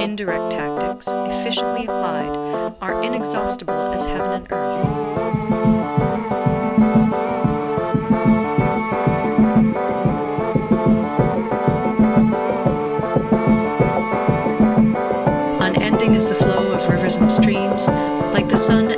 Indirect tactics, efficiently applied, are inexhaustible as heaven and earth. Unending is the flow of rivers and streams, like the sun